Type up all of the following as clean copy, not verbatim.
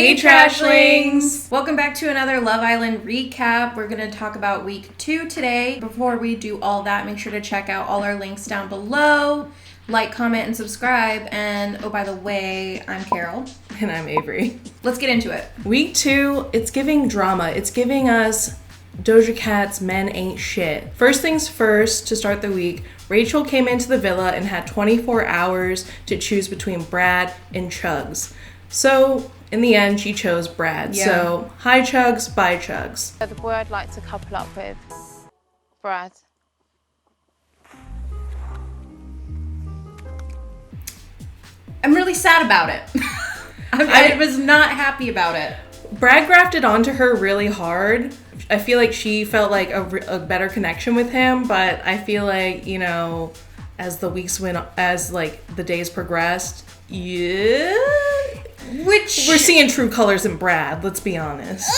Hey Trashlings! Welcome back to another Love Island recap. We're going to talk about week 2 today. Before we do all that, make sure to check out all our links down below. Like, comment, and subscribe. And, oh, by the way, I'm Carol. And I'm Avery. Let's get into it. Week 2, it's giving drama. It's giving us Doja Cat's Men Ain't Shit. First things first, to start the week, Rachel came into the villa and had 24 hours to choose between Brad and Chugs. So, in the end, she chose Brad. Yeah. So, hi Chugs, bye Chugs. The boy I'd like to couple up with, Brad. I'm really sad about it. I was not happy about it. Brad grafted onto her really hard. I feel like she felt like a better connection with him, but I feel like, you know, as the weeks went, as like the days progressed, we're seeing true colors in Brad, let's be honest.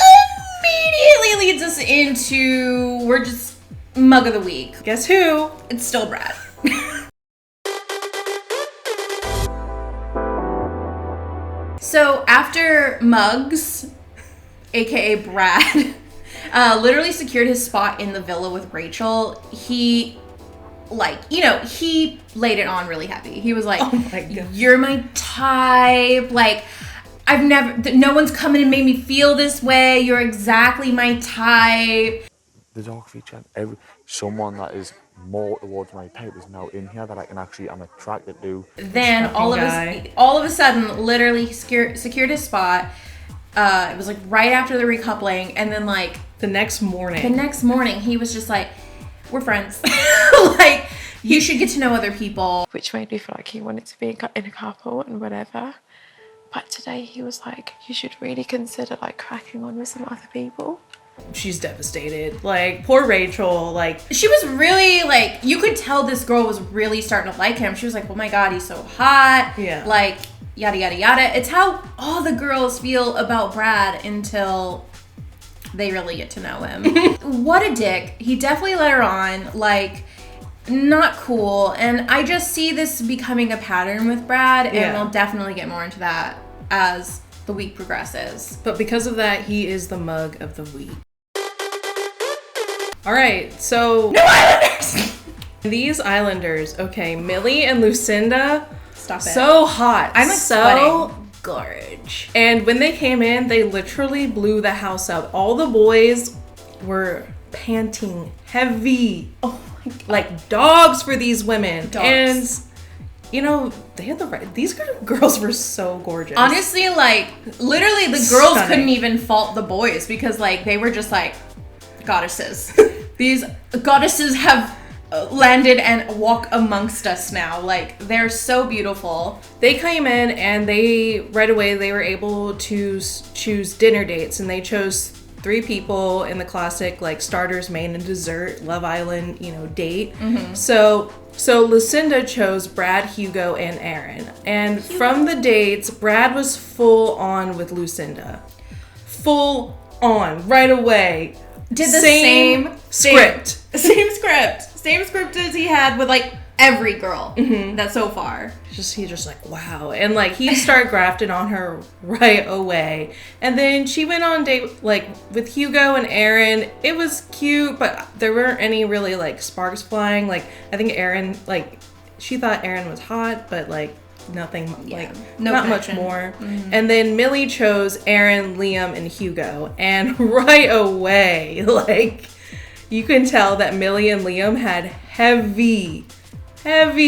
Immediately leads us into, we're just mug of the week. Guess who? It's still Brad. So after Muggs, aka Brad, literally secured his spot in the villa with Rachel, he laid it on really heavy. He was like, oh my God, you're my type. Like, no one's come in and made me feel this way. You're exactly my type. The dog feature, someone that is more towards my type is now in here that I'm attracted to. Then all of a sudden, literally secured his spot. It was like right after the recoupling, and then like the next morning he was just like, we're friends. Like, you should get to know other people. Which made me feel like he wanted to be in a couple and whatever. But today he was like, you should really consider like cracking on with some other people. She's devastated. Like, poor Rachel. Like, she was really like, you could tell this girl was really starting to like him. She was like, oh my God, he's so hot. Yeah. Like, yada, yada, yada. It's how all the girls feel about Brad until they really get to know him. What a dick. He definitely let her on. Like, not cool. And I just see this becoming a pattern with Brad, and we'll definitely get more into that as the week progresses. But because of that, he is the mug of the week. All right, so no Islanders. These Islanders, okay, Millie and Lucinda, stop it. So hot. I'm like so gorge. And when they came in, they literally blew the house up. All the boys were panting heavy. Oh my God. Like dogs for these women. Dogs. And you know, they had the right. These girls were so gorgeous. Honestly, like literally the girls couldn't even fault the boys because like they were just like goddesses. These goddesses have landed and walk amongst us now. Like, they're so beautiful. They came in and right away they were able to choose dinner dates, and they chose 3 people in the classic like starters, main, and dessert Love Island, you know, date. Mm-hmm. So Lucinda chose Brad, Hugo, and Aaron. And from the dates, Brad was full on with Lucinda. Full on right away. Did the same script. Same script as he had with like every girl that's so far. He's just like, wow. And like he started grafting on her right away. And then she went on a date like with Hugo and Aaron. It was cute, but there weren't any really like sparks flying. Like I think Aaron, like she thought Aaron was hot, but like nothing, like not much more. Mm-hmm. And then Millie chose Aaron, Liam, and Hugo. And right away, like you can tell that Millie and Liam had heavy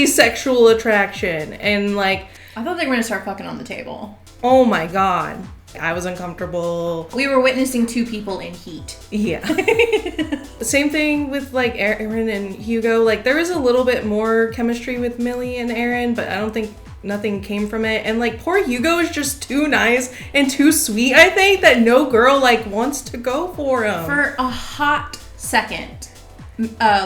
sexual attraction. And like, I thought they were gonna start fucking on the table. Oh my God. I was uncomfortable. We were witnessing 2 people in heat. Yeah. Same thing with like Aaron and Hugo. Like there was a little bit more chemistry with Millie and Aaron, but I don't think nothing came from it. And like poor Hugo is just too nice and too sweet, I think, that no girl like wants to go for him. For a hot second,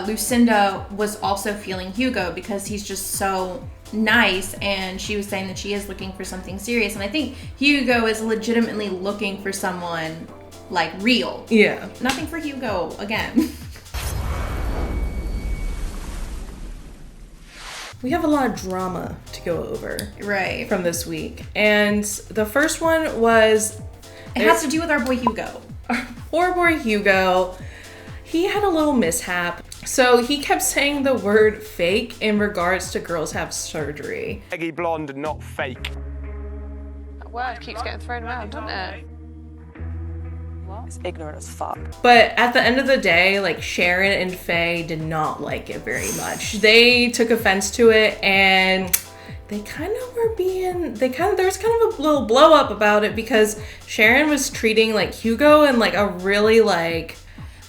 Lucinda was also feeling Hugo because he's just so nice, and she was saying that she is looking for something serious, and I think Hugo is legitimately looking for someone like real. Yeah. Nothing for Hugo again. We have a lot of drama to go over right from this week. And the first one was It has to do with our boy Hugo. Our poor boy Hugo. He had a little mishap. So he kept saying the word fake in regards to girls have surgery. Eggy blonde and not fake. That word keeps getting thrown around, doesn't it? It's ignorant as fuck. But at the end of the day, like Sharon and Faye did not like it very much. They took offense to it, and there was kind of a little blow up about it because Sharon was treating like Hugo and like a really like.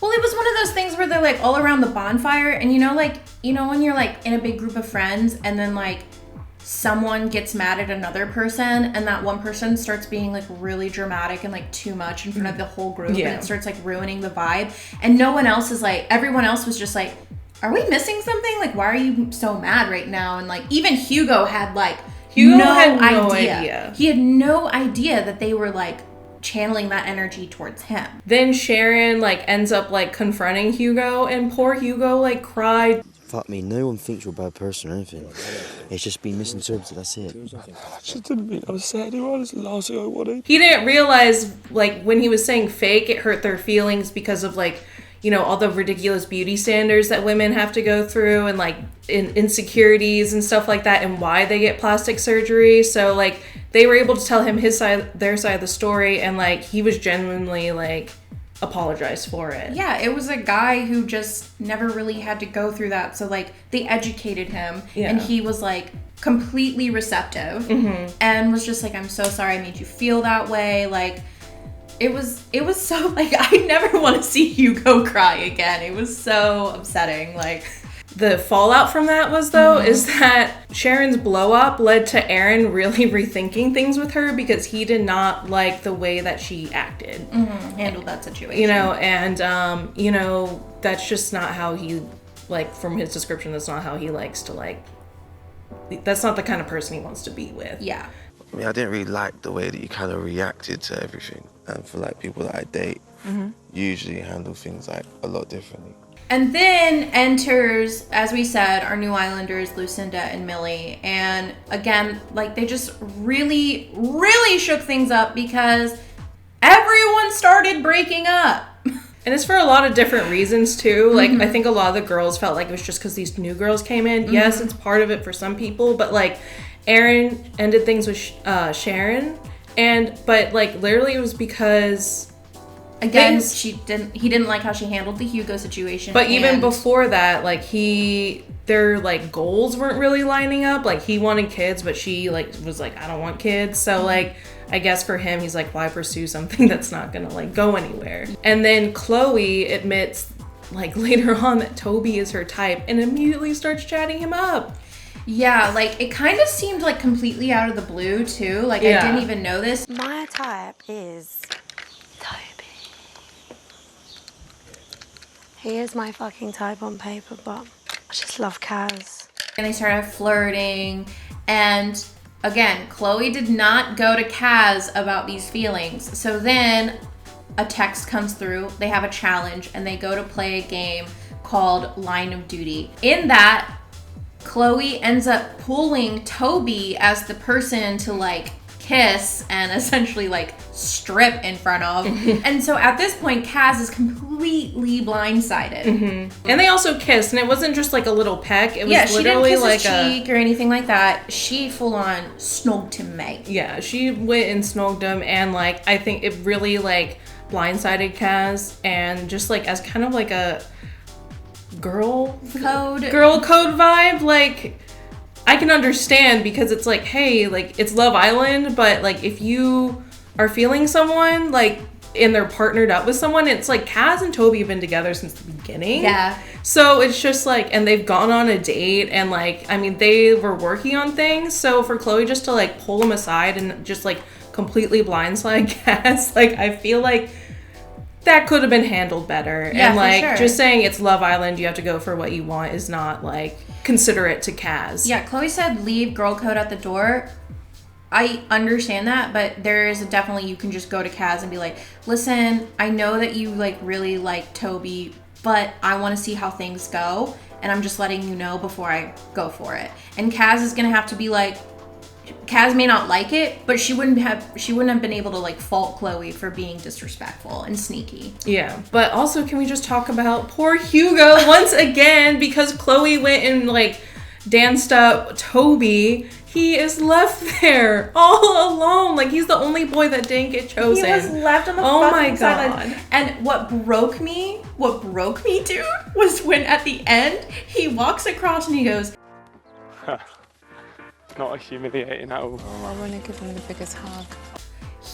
Well, it was one of those things where they're like all around the bonfire, and when you're like in a big group of friends and then like someone gets mad at another person and that one person starts being like really dramatic and like too much in front of the whole group, and it starts like ruining the vibe, and no one else is like, everyone else was just like, are we missing something? Like, why are you so mad right now? And like even Hugo had no idea. He had no idea that they were like channeling that energy towards him. Then Sharon like ends up like confronting Hugo, and poor Hugo like cried. Fuck me, no one thinks you're a bad person or anything. It's just been misinterpreted, that's it. I just didn't mean I was sad. It was the last thing I wanted. He didn't realize like when he was saying fake, it hurt their feelings because of like, all the ridiculous beauty standards that women have to go through, and like insecurities and stuff like that, and why they get plastic surgery. So like they were able to tell him their side of the story, and like he was genuinely like apologized for it. Yeah, it was a guy who just never really had to go through that. So like they educated him, and he was like completely receptive, and was just like, I'm so sorry I made you feel that way. Like it was so like, I never want to see Hugo cry again. It was so upsetting. Like the fallout from that was though is that Sharon's blow up led to Aaron really rethinking things with her because he did not like the way that she acted, handled that situation. And that's just not how he, like, from his description, that's not how he likes to, like, that's not the kind of person he wants to be with. Yeah. I mean, I didn't really like the way that you kind of reacted to everything. And for like people that I date, usually handle things like a lot differently. And then enters, as we said, our new islanders, Lucinda and Millie. And again, like they just really, really shook things up because everyone started breaking up. And it's for a lot of different reasons too. Like I think a lot of the girls felt like it was just because these new girls came in. Yes, it's part of it for some people, but like Aaron ended things with Sharon, but like literally it was because again he didn't like how she handled the Hugo situation. But even before that, like their like goals weren't really lining up. Like he wanted kids, but she like was like, I don't want kids. So like I guess for him, he's like, why pursue something that's not gonna like go anywhere? And then Chloe admits like later on that Toby is her type and immediately starts chatting him up. Yeah, like it kind of seemed like completely out of the blue too. Like I didn't even know this. My type is Toby. He is my fucking type on paper, but I just love Kaz. And they started flirting, and again, Chloe did not go to Kaz about these feelings. So then a text comes through, they have a challenge, and they go to play a game called Line of Duty. In that, Chloe ends up pulling Toby as the person to like kiss and essentially like strip in front of. And so at this point, Kaz is completely blindsided. And they also kissed, and it wasn't just like a little peck. It was literally she didn't like kiss his cheek or anything like that. She full on snogged him, mate. Yeah, she went and snogged him, and like I think it really like blindsided Kaz, and just like as kind of like a girl code vibe, like I can understand because it's like, hey, like it's Love Island, but like if you are feeling someone like and they're partnered up with someone, it's like Kaz and Toby have been together since the beginning. Yeah. So it's just like, and they've gone on a date, and like, I mean, they were working on things. So for Chloe just to like pull him aside and just like completely blindside Kaz, like I feel like that could have been handled better. Yeah, and like for sure. just saying it's Love Island, you have to go for what you want is not like considerate to Kaz. Yeah, Chloe said leave girl code at the door. I understand that, but there is definitely, you can just go to Kaz and be like, listen, I know that you like really like Toby, but I want to see how things go, and I'm just letting you know before I go for it. And Kaz is gonna have to be like, Kaz may not like it, but she wouldn't have been able to like fault Chloe for being disrespectful and sneaky. Yeah, but also can we just talk about poor Hugo once again, because Chloe went and like danced up Toby. He is left there all alone. Like, he's the only boy that didn't get chosen. He was left on the fucking sideline. And what broke me, dude, was when at the end he walks across and he goes, Not as humiliating at all. Oh, I want to give him the biggest hug.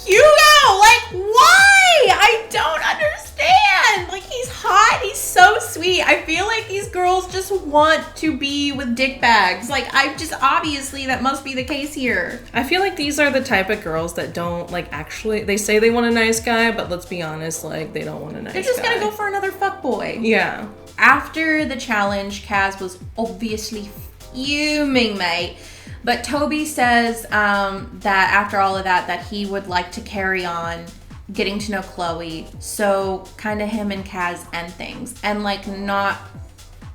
Hugo, like, why? I don't understand. Like, he's hot. He's so sweet. I feel like these girls just want to be with dick bags. Like, obviously that must be the case here. I feel like these are the type of girls that don't, like, actually, they say they want a nice guy, but let's be honest, like, they don't want a nice guy. They're just gonna go for another fuckboy. Yeah. After the challenge, Kaz was obviously fuming, mate. But Toby says that after all of that he would like to carry on getting to know Chloe. So kind of him and Kaz end things. And like not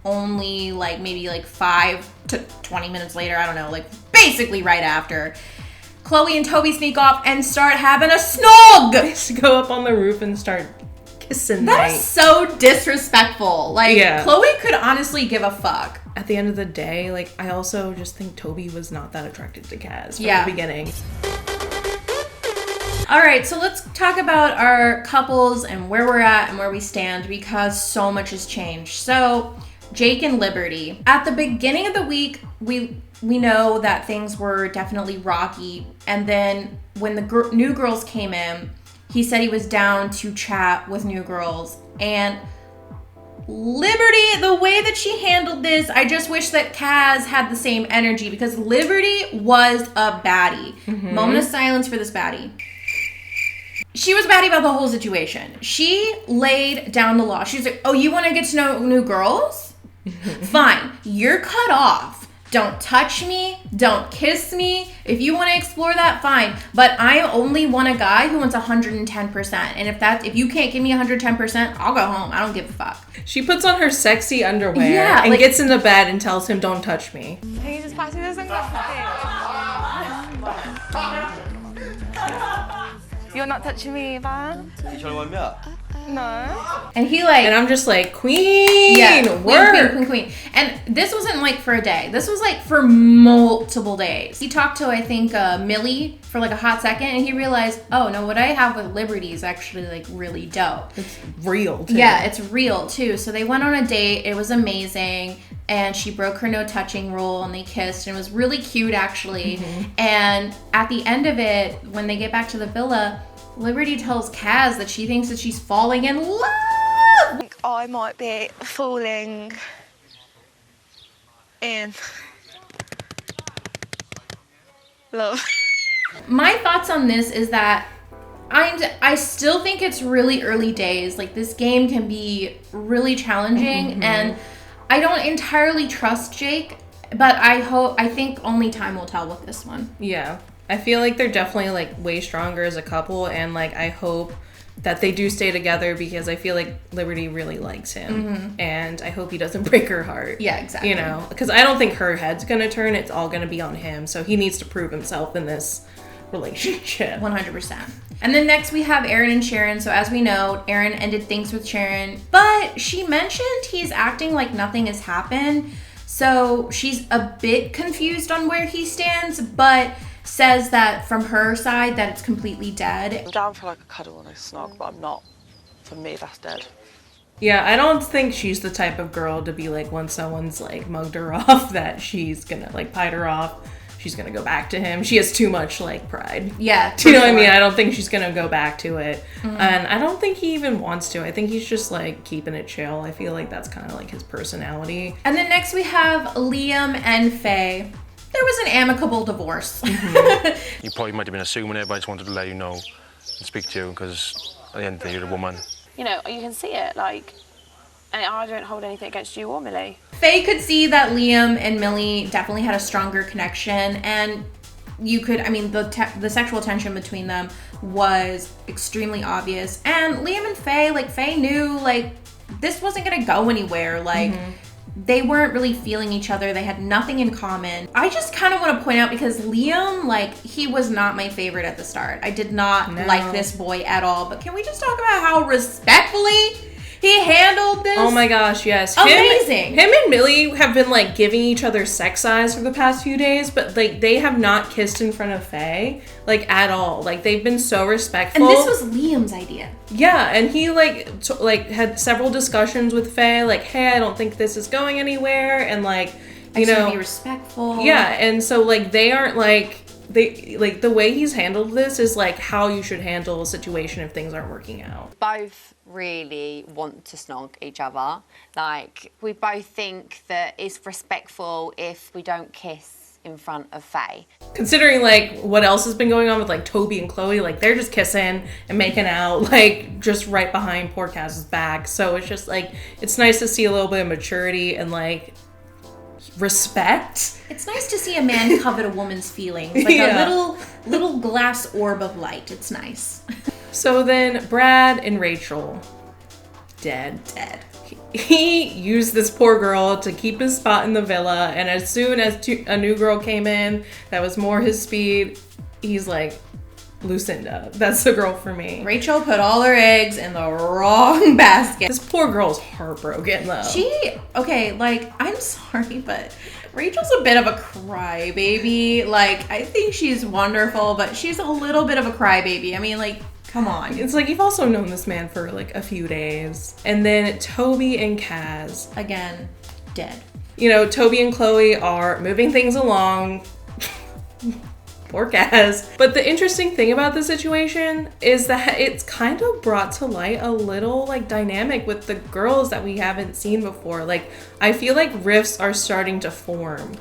only like maybe like 5 to 20 minutes later, I don't know, like basically right after, Chloe and Toby sneak off and start having a snog. They just go up on the roof and start kissing. That is so disrespectful. Like, yeah. Chloe could honestly give a fuck. At the end of the day, like, I also just think Toby was not that attracted to Kaz from the beginning. All right, so let's talk about our couples and where we're at and where we stand, because so much has changed. So, Jake and Liberty. At the beginning of the week, we know that things were definitely rocky. And then when the new girls came in, he said he was down to chat with new girls. And Liberty, the way that she handled this, I just wish that Kaz had the same energy, because Liberty was a baddie. Moment of silence for this baddie. She was a baddie about the whole situation. She laid down the law. She's like, oh, you want to get to know new girls? Fine. You're cut off. Don't touch me. Don't kiss me. If you want to explore that, fine. But I only want a guy who wants 110%. And if you can't give me 110%, I'll go home. I don't give a fuck. She puts on her sexy underwear and gets into bed and tells him, don't touch me. Can you just pass me this and You're not touching me, Ivan? You trying to wind me up? No. And he like... And I'm just like, queen, queen. And this wasn't like for a day. This was like for multiple days. He talked to, I think, Millie for like a hot second, and he realized, oh no, what I have with Liberty is actually like really dope. It's real too. Yeah, it's real too. So they went on a date. It was amazing. And she broke her no touching rule, and they kissed, and it was really cute actually. And at the end of it, when they get back to the villa, Liberty tells Kaz that she thinks that she's falling in love. I might be falling in love. My thoughts on this is that I still think it's really early days. Like, this game can be really challenging, and I don't entirely trust Jake, but I think only time will tell with this one. Yeah. I feel like they're definitely like way stronger as a couple, and like I hope that they do stay together, because I feel like Liberty really likes him, and I hope he doesn't break her heart. Yeah, exactly. You know, because I don't think her head's gonna turn. It's all gonna be on him, so he needs to prove himself in this relationship. 100%. And then next we have Aaron and Sharon. So as we know, Aaron ended things with Sharon, but she mentioned he's acting like nothing has happened. So she's a bit confused on where he stands, but says that from her side that it's completely dead. I'm down for like a cuddle and a snog, but I'm not. For me, that's dead. Yeah, I don't think she's the type of girl to be like, when someone's like mugged her off, that she's gonna like pied her off, she's gonna go back to him. She has too much like pride. Yeah. Do you know what I mean? I don't think she's gonna go back to it. And I don't think he even wants to. I think he's just like keeping it chill. I feel like that's kind of like his personality. And then next we have Liam and Faye. There was an amicable divorce. You probably might have been assuming it, but I just wanted to let you know and speak to you, because at the end of the day, you're a woman. You know, you can see it, like, and I don't hold anything against you or Millie. Faye could see that Liam and Millie definitely had a stronger connection, and you could, I mean, the sexual tension between them was extremely obvious. And Liam and Faye, like, Faye knew, like, this wasn't gonna go anywhere. Like, they weren't really feeling each other. They had nothing in common. I just kind of want to point out, because Liam, like, he was not my favorite at the start. I did not like this boy at all. But can we just talk about how respectfully he handled this? Oh my gosh, yes. Amazing. Him and Millie have been like giving each other sex eyes for the past few days, but like they have not kissed in front of Faye, like at all. Like they've been so respectful. And this was Liam's idea. Yeah, and he like had several discussions with Faye, like, hey, I don't think this is going anywhere, and like, you know, be respectful. Yeah, and so like they aren't like the way he's handled this is like how you should handle a situation if things aren't working out. Both really want to snog each other. Like, we both think that it's respectful if we don't kiss in front of Faye. Considering like what else has been going on with like Toby and Chloe, like they're just kissing and making out like just right behind poor Kaz's back. So it's just like, it's nice to see a little bit of maturity and like respect. It's nice to see a man covet a woman's feelings, like a little glass orb of light. It's nice. So then Brad and Rachel, dead. He used this poor girl to keep his spot in the villa, and as soon as a new girl came in that was more his speed, he's like, Lucinda, that's the girl for me. Rachel put all her eggs in the wrong basket. This poor girl's heartbroken though. Like, I'm sorry, but Rachel's a bit of a crybaby. Like, I think she's wonderful, but she's a little bit of a crybaby. I mean, like, come on. It's like, you've also known this man for like a few days. And then Toby and Kaz. Again, dead. You know, Toby and Chloe are moving things along. Poor Kaz. But the interesting thing about the situation is that it's kind of brought to light a little like dynamic with the girls that we haven't seen before. Like, I feel like rifts are starting to form.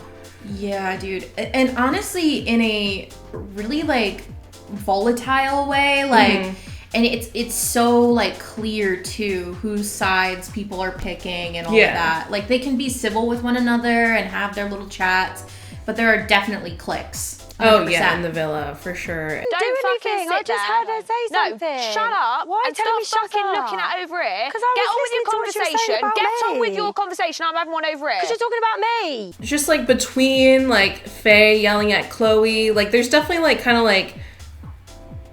Yeah, dude. And honestly, in a really like volatile way, like, and it's so like clear too whose sides people are picking and all of that. Like, they can be civil with one another and have their little chats, but there are definitely cliques. 100%. Oh yeah, in the villa for sure. Don't do anything. I just heard her say something. No, shut up. Why and telling me stop shut fucking up? looking at over here. Because I Get was on with your listening to what she was saying conversation. about Get on me. with your conversation. I'm having one over here. Because you're talking about me. Just like between like Faye yelling at Chloe, like there's definitely like kind of like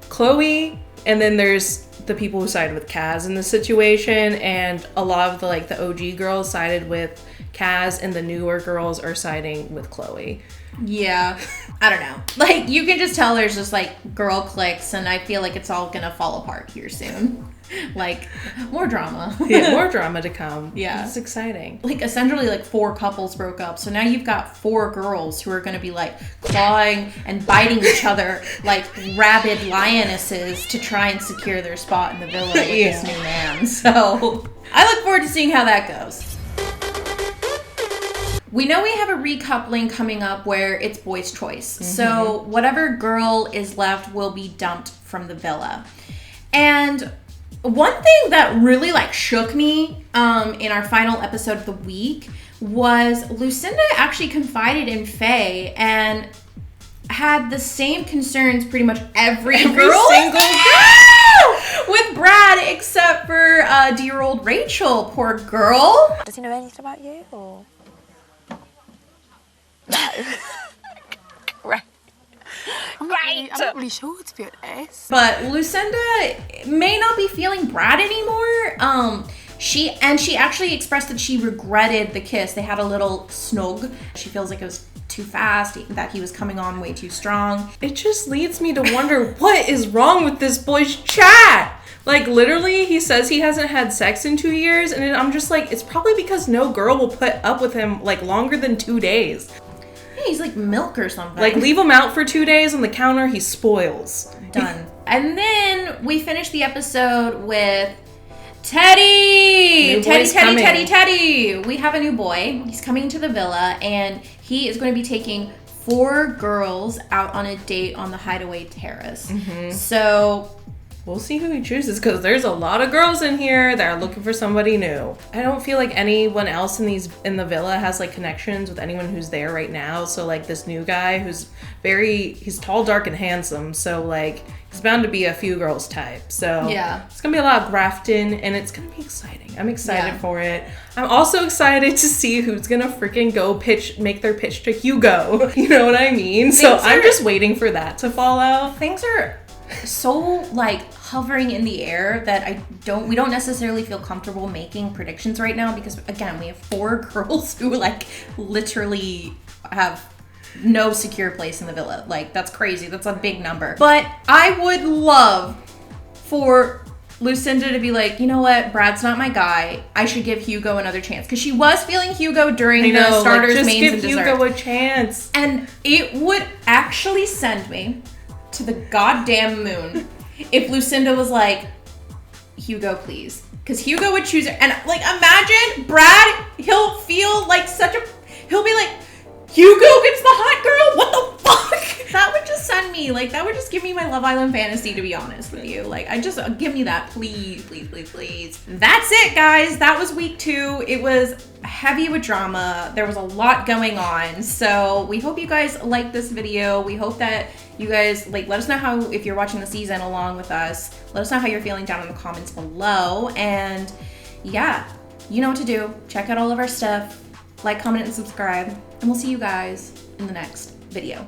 Chloe, and then there's the people who sided with Kaz in this situation, and a lot of the like the OG girls sided with Kaz, and the newer girls are siding with Chloe. Yeah, I don't know. Like, you can just tell there's just like girl cliques, and I feel like it's all gonna fall apart here soon. Like, more drama. Yeah, more drama to come. Yeah. It's exciting. Like, essentially, like 4 couples broke up. So now you've got 4 girls who are going to be like clawing and biting each other like rabid lionesses to try and secure their spot in the villa with this new man. So I look forward to seeing how that goes. We know we have a recoupling coming up where it's boys' choice. So whatever girl is left will be dumped from the villa. And one thing that really like shook me in our final episode of the week was Lucinda actually confided in Faye and had the same concerns pretty much every single girl with Brad, except for dear old Rachel. Poor girl. Does he know anything about you, or? No. Right. I'm not really sure, to be honest. But Lucinda may not be feeling Brad anymore. She actually expressed that she regretted the kiss. They had a little snog. She feels like it was too fast, that he was coming on way too strong. It just leads me to wonder what is wrong with this boy's chat. Like, literally, he says he hasn't had sex in 2 years, and I'm just like, it's probably because no girl will put up with him like longer than 2 days. Yeah, he's like milk or something. Like, leave him out for 2 days on the counter, he spoils. Done. And then we finish the episode with Teddy! Teddy! We have a new boy. He's coming to the villa, and he is going to be taking 4 girls out on a date on the Hideaway Terrace. So we'll see who he chooses, because there's a lot of girls in here that are looking for somebody new. I don't feel like anyone else in the villa has like connections with anyone who's there right now. So like this new guy he's tall, dark, and handsome. So like It's bound to be a few girls type. So yeah, it's gonna be a lot of grafting, and it's gonna be exciting. I'm excited for it. I'm also excited to see who's gonna freaking go make their pitch to Hugo. You know what I mean? So I'm just waiting for that to fall out. Things are so like hovering in the air that we don't necessarily feel comfortable making predictions right now, because again, we have 4 girls who like literally have no secure place in the villa. Like, that's crazy. That's a big number. But I would love for Lucinda to be like, you know what, Brad's not my guy. I should give Hugo another chance, because she was feeling Hugo during the starters, just mains, and give dessert. Hugo a chance. And it would actually send me to the goddamn moon if Lucinda was like, Hugo, please. Because Hugo would choose her. And like, imagine Brad, he'll feel like he'll be like, Hugo gets the hot girl? What the fuck? That would just send me, like, that would just give me my Love Island fantasy, to be honest with you. Like, give me that, please, please, please, please. That's it, guys. That was week 2. It was heavy with drama. There was a lot going on. So we hope you guys liked this video. We hope that you guys, like, let us know how, if you're watching the season along with us, let us know how you're feeling down in the comments below. And yeah, you know what to do. Check out all of our stuff. Like, comment, and subscribe. And we'll see you guys in the next video.